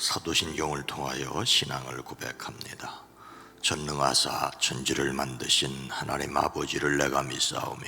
사도신경을 통하여 신앙을 고백합니다. 전능하사 천지를 만드신 하나님 아버지를 내가 믿사오며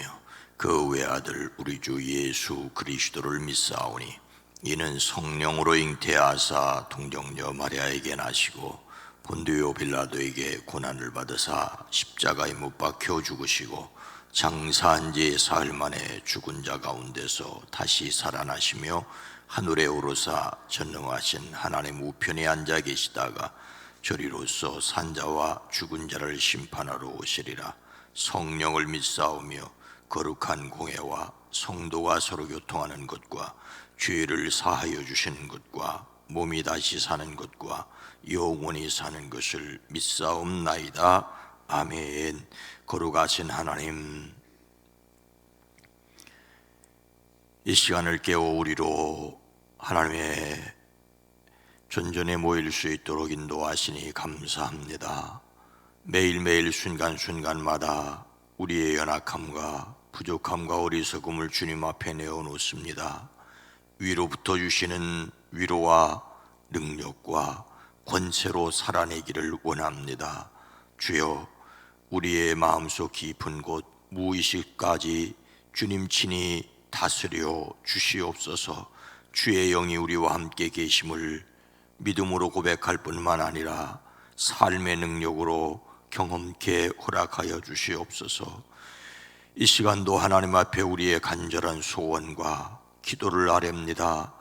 그 외아들 우리 주 예수 그리스도를 믿사오니 이는 성령으로 잉태하사 동정녀 마리아에게 나시고 본디오 빌라도에게 고난을 받으사 십자가에 못 박혀 죽으시고 장사한 지 사흘 만에 죽은 자 가운데서 다시 살아나시며 하늘에 오르사 전능하신 하나님 우편에 앉아 계시다가 저리로서 산자와 죽은 자를 심판하러 오시리라. 성령을 믿사오며 거룩한 공회와 성도가 서로 교통하는 것과 죄를 사하여 주시는 것과 몸이 다시 사는 것과 영원히 사는 것을 믿사옵나이다. 아멘. 거룩하신 하나님, 이 시간을 깨워 우리로 하나님의 전전에 모일 수 있도록 인도하시니 감사합니다. 매일매일 순간순간마다 우리의 연약함과 부족함과 어리석음을 주님 앞에 내어놓습니다. 위로부터 주시는 위로와 능력과 권세로 살아내기를 원합니다. 주여, 우리의 마음속 깊은 곳 무의식까지 주님 친히 다스려 주시옵소서. 주의 영이 우리와 함께 계심을 믿음으로 고백할 뿐만 아니라 삶의 능력으로 경험케 허락하여 주시옵소서. 이 시간도 하나님 앞에 우리의 간절한 소원과 기도를 아뢰옵니다.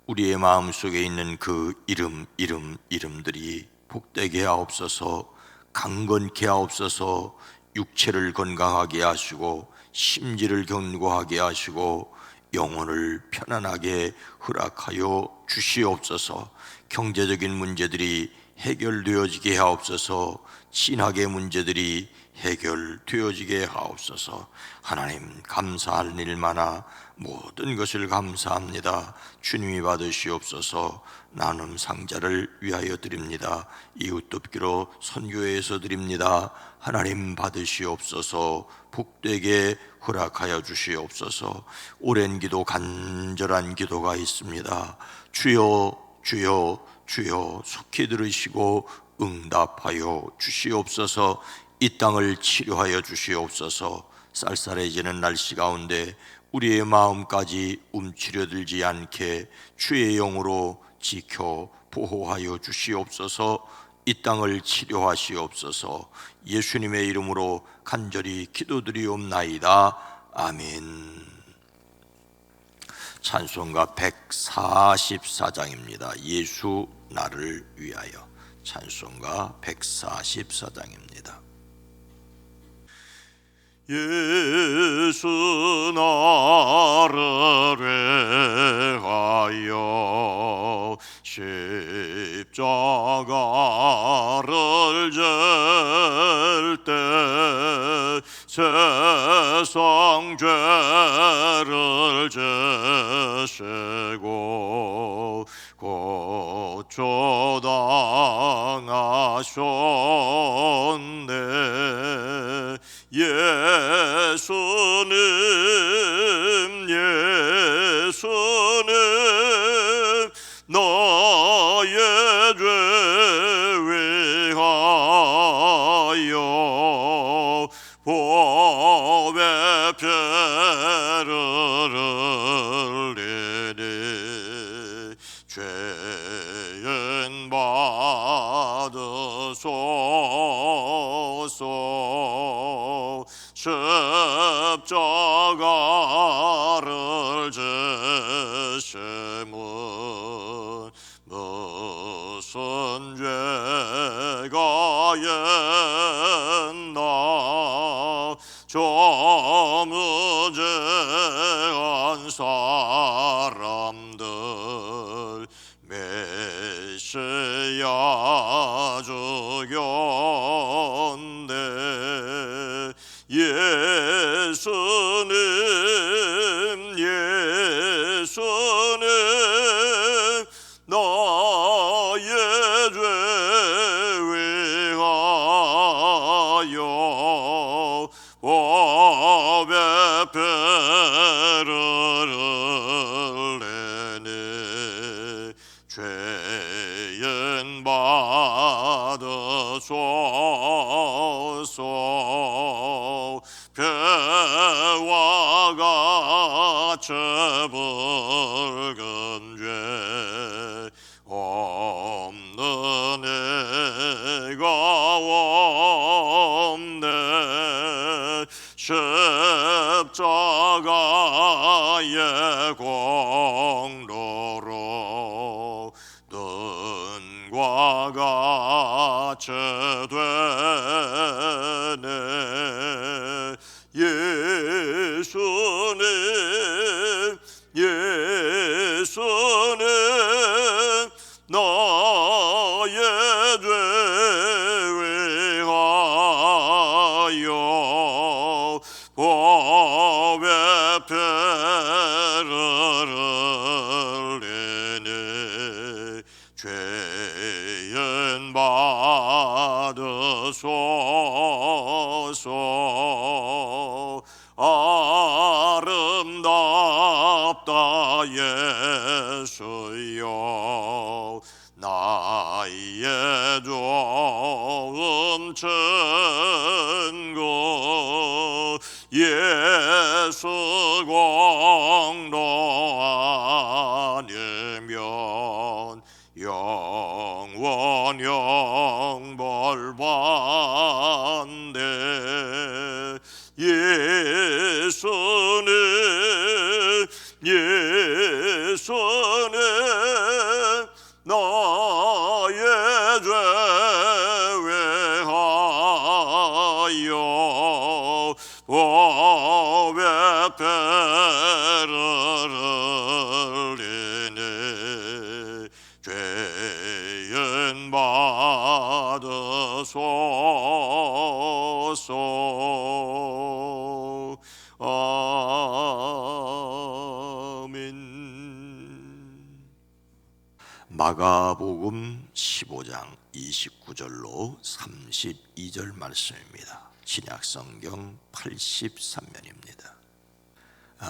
우리의 마음속에 있는 그 이름들이 복되게 하옵소서. 강건케 하옵소서. 육체를 건강하게 하시고 심지를 견고하게 하시고 영혼을 편안하게 허락하여 주시옵소서. 경제적인 문제들이 해결되어지게 하옵소서. 신학의 문제들이 해결되어지게 하옵소서. 하나님, 감사할 일 많아 모든 것을 감사합니다. 주님이 받으시옵소서. 나눔 상자를 위하여 드립니다. 이웃 돕기로 선교회에서 드립니다. 하나님 받으시옵소서. 복되게 허락하여 주시옵소서. 오랜 기도, 간절한 기도가 있습니다. 주여, 주여, 주여, 속히 들으시고 응답하여 주시옵소서. 이 땅을 치료하여 주시옵소서. 쌀쌀해지는 날씨 가운데 우리의 마음까지 움츠려들지 않게 주의 영으로 지켜 보호하여 주시옵소서. 이 땅을 치료하시옵소서. 예수님의 이름으로 간절히 기도드리옵나이다. 아멘. 찬송가 144장입니다. 예수 나를 위하여. 찬송가 144장입니다. 예수 나를 위하여 십자가를 질 때 세상 죄를 지시고 고초당하셨네. 예수님, 예수님, 나의 죄 위하여 보배 피를 흘리니 죄인 받으소서. 십자가를 지심은 무슨 죄가 있나. 저 무죄한 사람들 메시아 죽였네. 예수님, 예수님, 나의 죄 위하여 보배 피를 흘리니 죄의 십자가 죄붉은 죄 없는 애가 없네. 십자가의 공로로 능과 같이 되네. 예수님 나의 죄 위하여 보배 피를 흘리니 죄인 받으소서. 아름답다 예수여 나의 좋은 친구. 예수 공로 아니면 영원 영벌 받네. 예수님 나의 죄 위하여 보배 피를 흘리니 죄인 받으소서. 아멘. 마가복음 15장 29절로 32절 말씀입니다. 신약성경 83면입니다.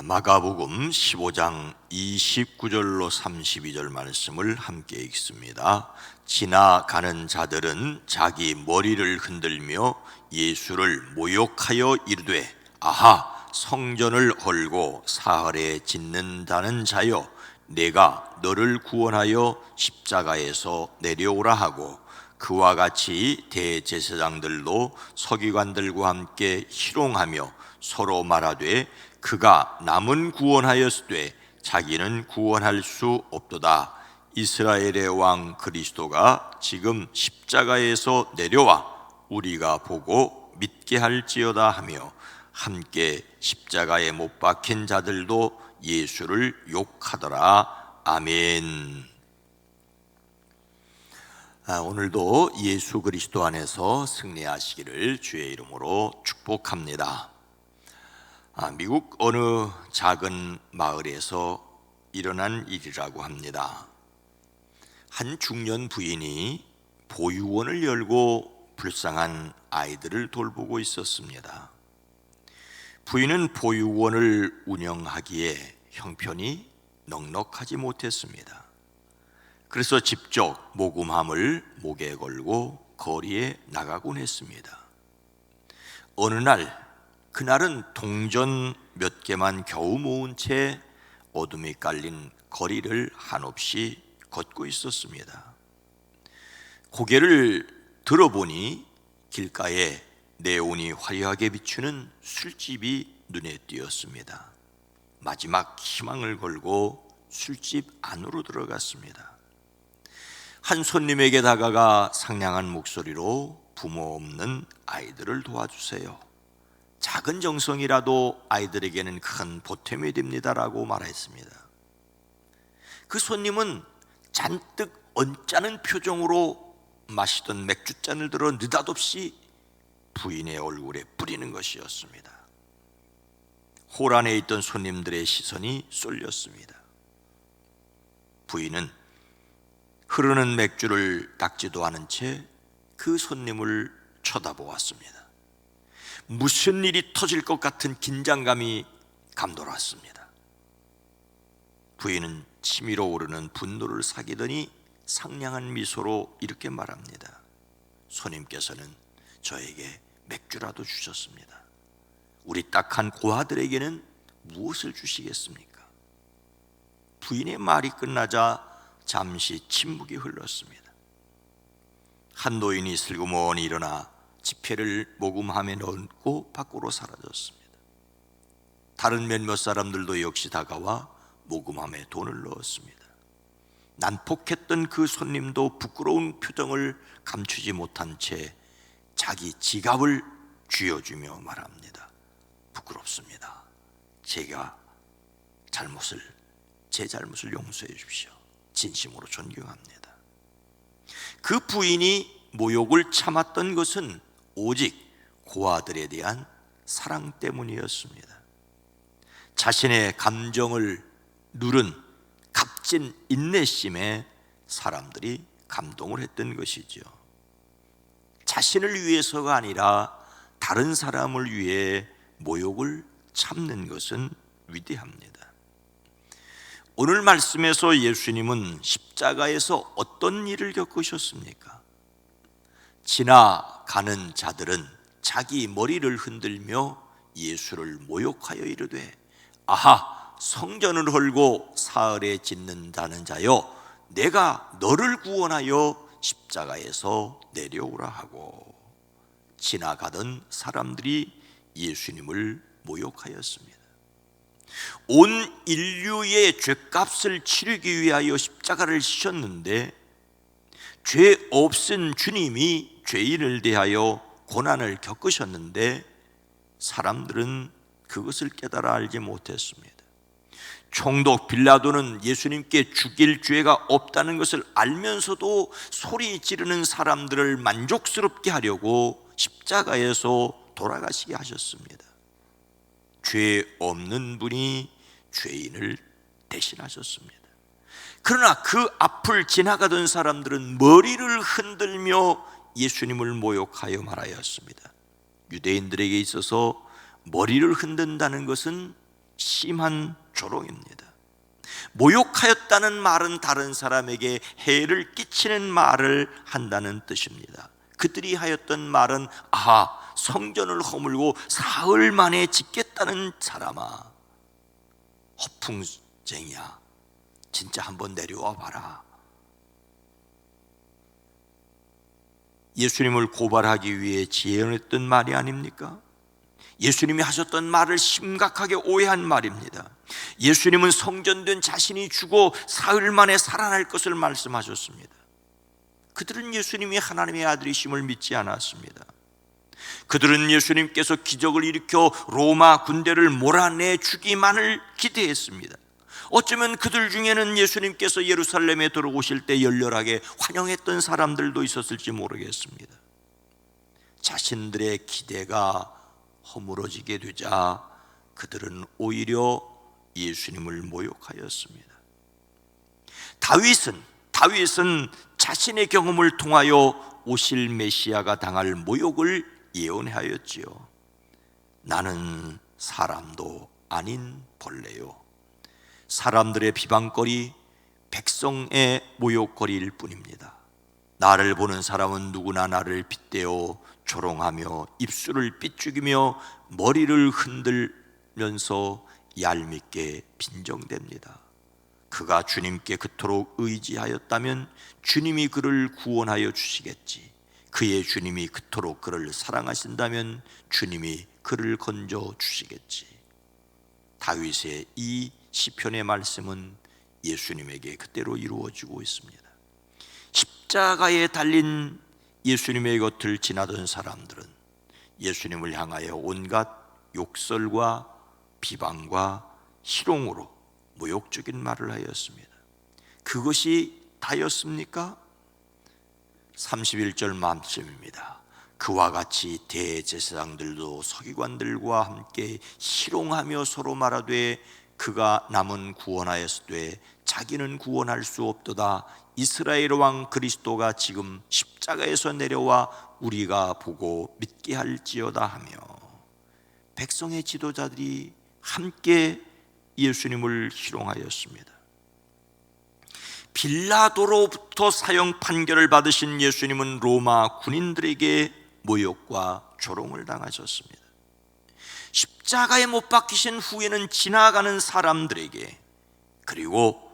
마가복음 15장 29절로 32절 말씀을 함께 읽습니다. 지나가는 자들은 자기 머리를 흔들며 예수를 모욕하여 이르되 아하 성전을 헐고 사흘에 짓는다는 자여 내가 너를 구원하여 십자가에서 내려오라 하고 그와 같이 대제사장들도 서기관들과 함께 희롱하며 서로 말하되 그가 남은 구원하였으되 자기는 구원할 수 없도다. 이스라엘의 왕 그리스도가 지금 십자가에서 내려와 우리가 보고 믿게 할지어다 하며 함께 십자가에 못 박힌 자들도 예수를 욕하더라. 아멘. 오늘도 예수 그리스도 안에서 승리하시기를 주의 이름으로 축복합니다. 미국 어느 작은 마을에서 일어난 일이라고 합니다. 한 중년 부인이 보육원을 열고 불쌍한 아이들을 돌보고 있었습니다. 부인은 보육원을 운영하기에 형편이 넉넉하지 못했습니다. 그래서 직접 모금함을 목에 걸고 거리에 나가곤 했습니다. 어느 날, 그날은 동전 몇 개만 겨우 모은 채 어둠이 깔린 거리를 한없이 걷고 있었습니다. 고개를 들어보니 길가에 네온이 화려하게 비추는 술집이 눈에 띄었습니다. 마지막 희망을 걸고 술집 안으로 들어갔습니다. 한 손님에게 다가가 상냥한 목소리로 부모 없는 아이들을 도와주세요. 작은 정성이라도 아이들에게는 큰 보탬이 됩니다라고 말했습니다. 그 손님은 잔뜩 언짢은 표정으로 마시던 맥주잔을 들어 느닷없이 부인의 얼굴에 뿌리는 것이었습니다. 홀 안에 있던 손님들의 시선이 쏠렸습니다. 부인은 흐르는 맥주를 닦지도 않은 채 그 손님을 쳐다보았습니다. 무슨 일이 터질 것 같은 긴장감이 감돌았습니다. 부인은 치밀어 오르는 분노를 사기더니 상냥한 미소로 이렇게 말합니다. 손님께서는 저에게 맥주라도 주셨습니다. 우리 딱한 고아들에게는 무엇을 주시겠습니까? 부인의 말이 끝나자 잠시 침묵이 흘렀습니다. 한 노인이 슬그머니 일어나 지폐를 모금함에 넣고 밖으로 사라졌습니다. 다른 몇몇 사람들도 역시 다가와 모금함에 돈을 넣었습니다. 난폭했던 그 손님도 부끄러운 표정을 감추지 못한 채 자기 지갑을 쥐어주며 말합니다. 부끄럽습니다. 제 잘못을 용서해 주십시오. 진심으로 존경합니다. 그 부인이 모욕을 참았던 것은 오직 고아들에 대한 사랑 때문이었습니다. 자신의 감정을 누른 값진 인내심에 사람들이 감동을 했던 것이죠. 자신을 위해서가 아니라 다른 사람을 위해 모욕을 참는 것은 위대합니다. 오늘 말씀에서 예수님은 십자가에서 어떤 일을 겪으셨습니까? 지나가는 자들은 자기 머리를 흔들며 예수를 모욕하여 이르되, 아하, 성전을 헐고 사흘에 짓는다는 자여, 내가 너를 구원하여 십자가에서 내려오라 하고, 지나가던 사람들이 예수님을 모욕하였습니다. 온 인류의 죄값을 치르기 위하여 십자가를 지셨는데, 죄 없은 주님이 죄인을 대하여 고난을 겪으셨는데 사람들은 그것을 깨달아 알지 못했습니다. 총독 빌라도는 예수님께 죽일 죄가 없다는 것을 알면서도 소리 지르는 사람들을 만족스럽게 하려고 십자가에서 돌아가시게 하셨습니다. 죄 없는 분이 죄인을 대신하셨습니다. 그러나 그 앞을 지나가던 사람들은 머리를 흔들며 예수님을 모욕하여 말하였습니다. 유대인들에게 있어서 머리를 흔든다는 것은 심한 조롱입니다. 모욕하였다는 말은 다른 사람에게 해를 끼치는 말을 한다는 뜻입니다. 그들이 하였던 말은, 아하, 성전을 허물고 사흘 만에 짓겠다는 사람아, 허풍쟁이야, 진짜 한번 내려와 봐라. 예수님을 고발하기 위해 지어냈던 말이 아닙니까? 예수님이 하셨던 말을 심각하게 오해한 말입니다. 예수님은 성전된 자신이 죽어 사흘 만에 살아날 것을 말씀하셨습니다. 그들은 예수님이 하나님의 아들이심을 믿지 않았습니다. 그들은 예수님께서 기적을 일으켜 로마 군대를 몰아내 주기만을 기대했습니다. 어쩌면 그들 중에는 예수님께서 예루살렘에 들어오실 때 열렬하게 환영했던 사람들도 있었을지 모르겠습니다. 자신들의 기대가 허물어지게 되자 그들은 오히려 예수님을 모욕하였습니다. 다윗은 자신의 경험을 통하여 오실 메시아가 당할 모욕을 예언하였지요. 나는 사람도 아닌 벌레요, 사람들의 비방거리, 백성의 모욕거리일 뿐입니다. 나를 보는 사람은 누구나 나를 빗대어 조롱하며 입술을 삐죽이며 머리를 흔들면서 얄밉게 빈정댑니다. 그가 주님께 그토록 의지하였다면 주님이 그를 구원하여 주시겠지. 그의 주님이 그토록 그를 사랑하신다면 주님이 그를 건져 주시겠지. 다윗의 이 시편의 말씀은 예수님에게 그대로 이루어지고 있습니다. 십자가에 달린 예수님의 곁을 지나던 사람들은 예수님을 향하여 온갖 욕설과 비방과 희롱으로 모욕적인 말을 하였습니다. 그것이 다였습니까? 31절 말씀입니다. 그와 같이 대제사장들도 서기관들과 함께 희롱하며 서로 말하되, 그가 남은 구원하였으되 자기는 구원할 수 없도다. 이스라엘 왕 그리스도가 지금 십자가에서 내려와 우리가 보고 믿게 할지어다 하며, 백성의 지도자들이 함께 예수님을 희롱하였습니다. 빌라도로부터 사형 판결을 받으신 예수님은 로마 군인들에게 모욕과 조롱을 당하셨습니다. 십자가에 못 박히신 후에는 지나가는 사람들에게, 그리고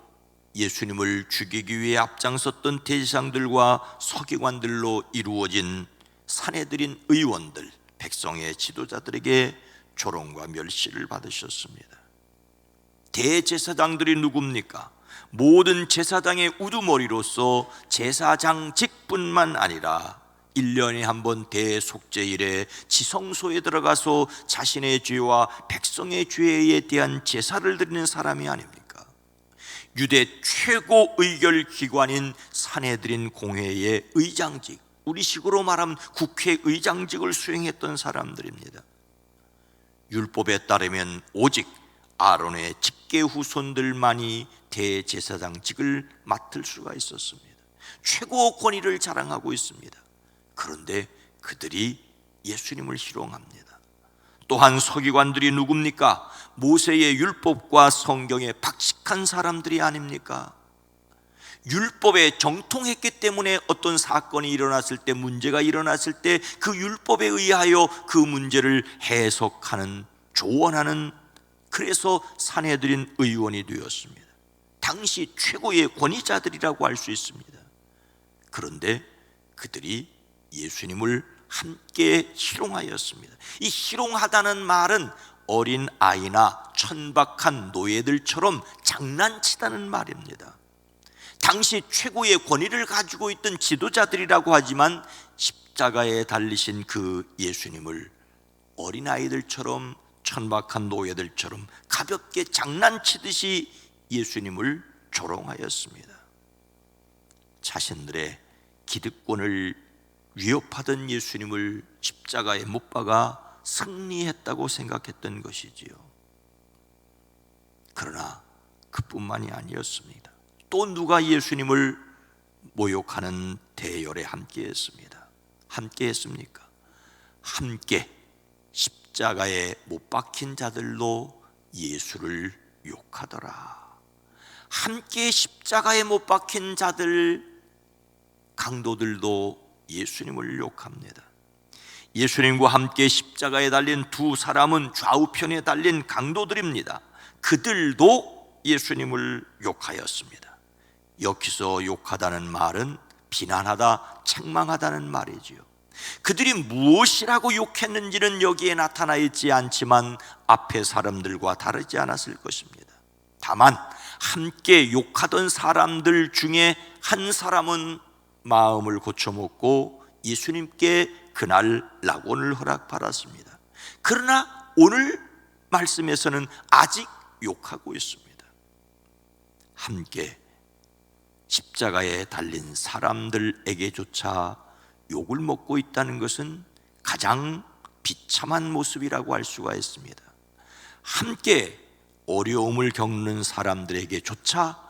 예수님을 죽이기 위해 앞장섰던 대제사장들과 서기관들로 이루어진 산헤드린 의원들, 백성의 지도자들에게 조롱과 멸시를 받으셨습니다. 대제사장들이 누굽니까? 모든 제사장의 우두머리로서 제사장직뿐만 아니라 1년에 한 번 대속죄일에 지성소에 들어가서 자신의 죄와 백성의 죄에 대한 제사를 드리는 사람이 아닙니까? 유대 최고 의결기관인 산헤드린 공회의 의장직, 우리식으로 말하면 국회의장직을 수행했던 사람들입니다. 율법에 따르면 오직 아론의 직계 후손들만이 대제사장직을 맡을 수가 있었습니다. 최고 권위를 자랑하고 있습니다. 그런데 그들이 예수님을 희롱합니다. 또한 서기관들이 누굽니까? 모세의 율법과 성경에 박식한 사람들이 아닙니까? 율법에 정통했기 때문에 어떤 사건이 일어났을 때, 문제가 일어났을 때 그 율법에 의하여 그 문제를 해석하는, 조언하는, 그래서 산헤드린 의원이 되었습니다. 당시 최고의 권위자들이라고 할 수 있습니다. 그런데 그들이 예수님을 함께 희롱하였습니다. 이 희롱하다는 말은 어린 아이나 천박한 노예들처럼 장난치다는 말입니다. 당시 최고의 권위를 가지고 있던 지도자들이라고 하지만 십자가에 달리신 그 예수님을 어린아이들처럼, 천박한 노예들처럼 가볍게 장난치듯이 예수님을 조롱하였습니다. 자신들의 기득권을 위협하던 예수님을 십자가에 못 박아 승리했다고 생각했던 것이지요. 그러나 그뿐만이 아니었습니다. 또 누가 예수님을 모욕하는 대열에 함께했습니다. 함께했습니까? 함께 십자가에 못 박힌 자들로 예수를 욕하더라. 함께 십자가에 못 박힌 자들, 강도들도 예수님을 욕합니다. 예수님과 함께 십자가에 달린 두 사람은 좌우편에 달린 강도들입니다. 그들도 예수님을 욕하였습니다. 여기서 욕하다는 말은 비난하다, 책망하다는 말이지요. 그들이 무엇이라고 욕했는지는 여기에 나타나 있지 않지만 앞에 사람들과 다르지 않았을 것입니다. 다만 함께 욕하던 사람들 중에 한 사람은 마음을 고쳐먹고 예수님께 그날 낙원을 허락받았습니다. 그러나 오늘 말씀에서는 아직 욕하고 있습니다. 함께 십자가에 달린 사람들에게조차 욕을 먹고 있다는 것은 가장 비참한 모습이라고 할 수가 있습니다. 함께 어려움을 겪는 사람들에게조차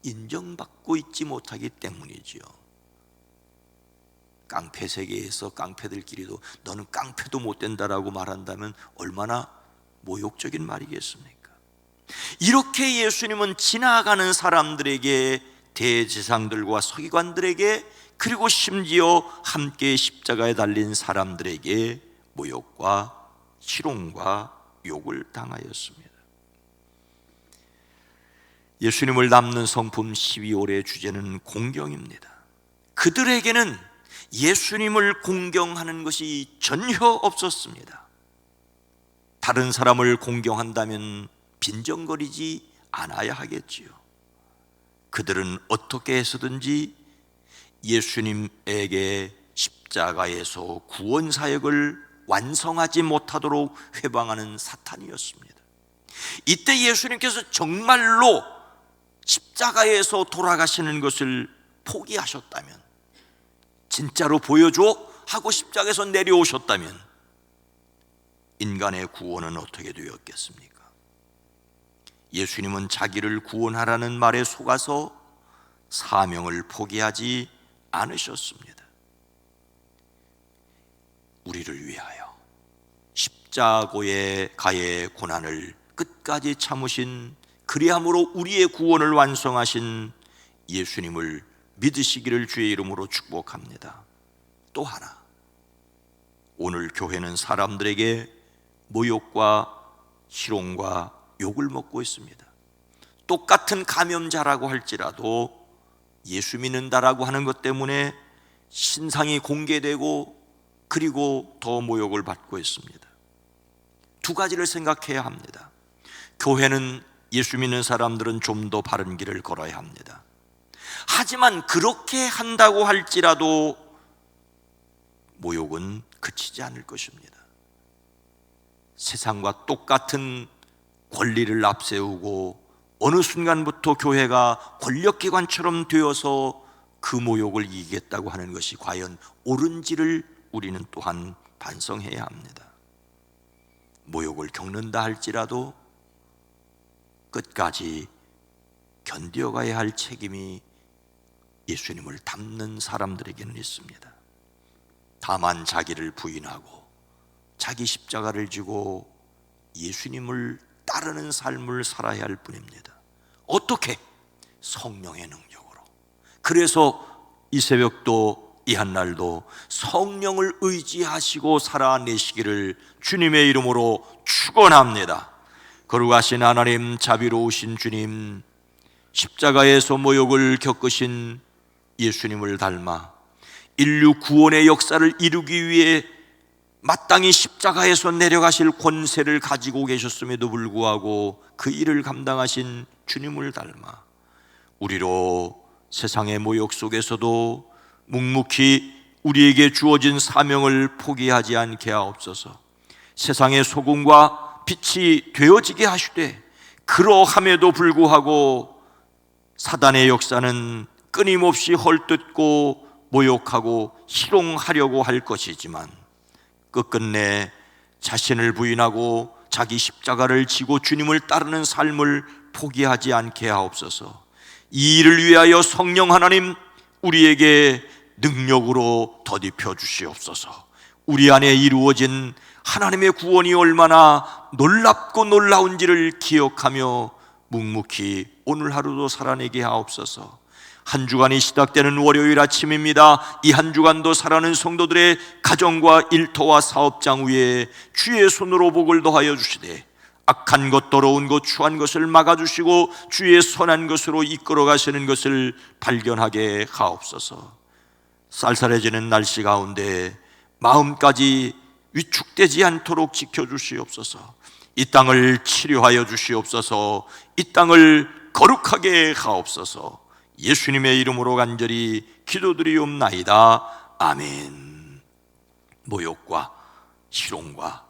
인정받고 있지 못하기 때문이지요. 깡패 세계에서 깡패들끼리도 너는 깡패도 못 된다라고 말한다면 얼마나 모욕적인 말이겠습니까? 이렇게 예수님은 지나가는 사람들에게, 대제사장들과 서기관들에게, 그리고 심지어 함께 십자가에 달린 사람들에게 모욕과 희롱과 욕을 당하였습니다. 예수님을 닮는 성품 12월의 주제는 공경입니다. 그들에게는 예수님을 공경하는 것이 전혀 없었습니다. 다른 사람을 공경한다면 빈정거리지 않아야 하겠지요. 그들은 어떻게 해서든지 예수님에게 십자가에서 구원 사역을 완성하지 못하도록 회방하는 사탄이었습니다. 이때 예수님께서 정말로 십자가에서 돌아가시는 것을 포기하셨다면, 진짜로 보여줘 하고 십자가에서 내려오셨다면 인간의 구원은 어떻게 되었겠습니까? 예수님은 자기를 구원하라는 말에 속아서 사명을 포기하지 않으셨습니다. 우리를 위하여 십자가의 가의 고난을 끝까지 참으신, 그리함으로 우리의 구원을 완성하신 예수님을 믿으시기를 주의 이름으로 축복합니다. 또 하나, 오늘 교회는 사람들에게 모욕과 희롱과 욕을 먹고 있습니다. 똑같은 감염자라고 할지라도 예수 믿는다라고 하는 것 때문에 신상이 공개되고 그리고 더 모욕을 받고 있습니다. 두 가지를 생각해야 합니다. 교회는 예수 믿는 사람들은 좀 더 바른 길을 걸어야 합니다. 하지만 그렇게 한다고 할지라도 모욕은 그치지 않을 것입니다. 세상과 똑같은 권리를 앞세우고 어느 순간부터 교회가 권력기관처럼 되어서 그 모욕을 이기겠다고 하는 것이 과연 옳은지를 우리는 또한 반성해야 합니다. 모욕을 겪는다 할지라도 끝까지 견뎌가야 할 책임이 예수님을 닮는 사람들에게는 있습니다. 다만 자기를 부인하고 자기 십자가를 지고 예수님을 따르는 삶을 살아야 할 뿐입니다. 어떻게? 성령의 능력으로. 그래서 이 새벽도 이 한날도 성령을 의지하시고 살아내시기를 주님의 이름으로 축원합니다. 거룩하신 하나님, 자비로우신 주님, 십자가에서 모욕을 겪으신 예수님을 닮아 인류 구원의 역사를 이루기 위해 마땅히 십자가에서 내려가실 권세를 가지고 계셨음에도 불구하고 그 일을 감당하신 주님을 닮아 우리로 세상의 모욕 속에서도 묵묵히 우리에게 주어진 사명을 포기하지 않게 하옵소서. 세상의 소금과 빛이 되어지게 하시되 그러함에도 불구하고 사단의 역사는 끊임없이 헐뜯고 모욕하고 희롱하려고 할 것이지만 끝끝내 자신을 부인하고 자기 십자가를 지고 주님을 따르는 삶을 포기하지 않게 하옵소서. 이 일을 위하여 성령 하나님 우리에게 능력으로 덧입혀 주시옵소서. 우리 안에 이루어진 하나님의 구원이 얼마나 놀랍고 놀라운지를 기억하며 묵묵히 오늘 하루도 살아내게 하옵소서. 한 주간이 시작되는 월요일 아침입니다. 이 한 주간도 살아가는 성도들의 가정과 일터와 사업장 위에 주의 손으로 복을 더하여 주시되 악한 것, 더러운 것, 추한 것을 막아주시고 주의 선한 것으로 이끌어 가시는 것을 발견하게 하옵소서. 쌀쌀해지는 날씨 가운데 마음까지 위축되지 않도록 지켜주시옵소서. 이 땅을 치료하여 주시옵소서. 이 땅을 거룩하게 하옵소서. 예수님의 이름으로 간절히 기도드리옵나이다. 아멘. 모욕과 희롱과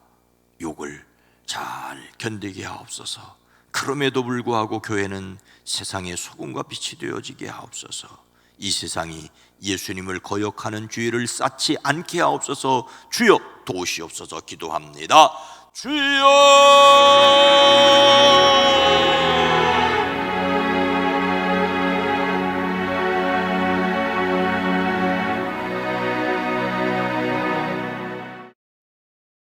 욕을 잘 견디게 하옵소서. 그럼에도 불구하고 교회는 세상의 소금과 빛이 되어지게 하옵소서. 이 세상이 예수님을 거역하는 주의를 쌓지 않게 하옵소서. 주여 도우시옵소서. 기도합니다. 주여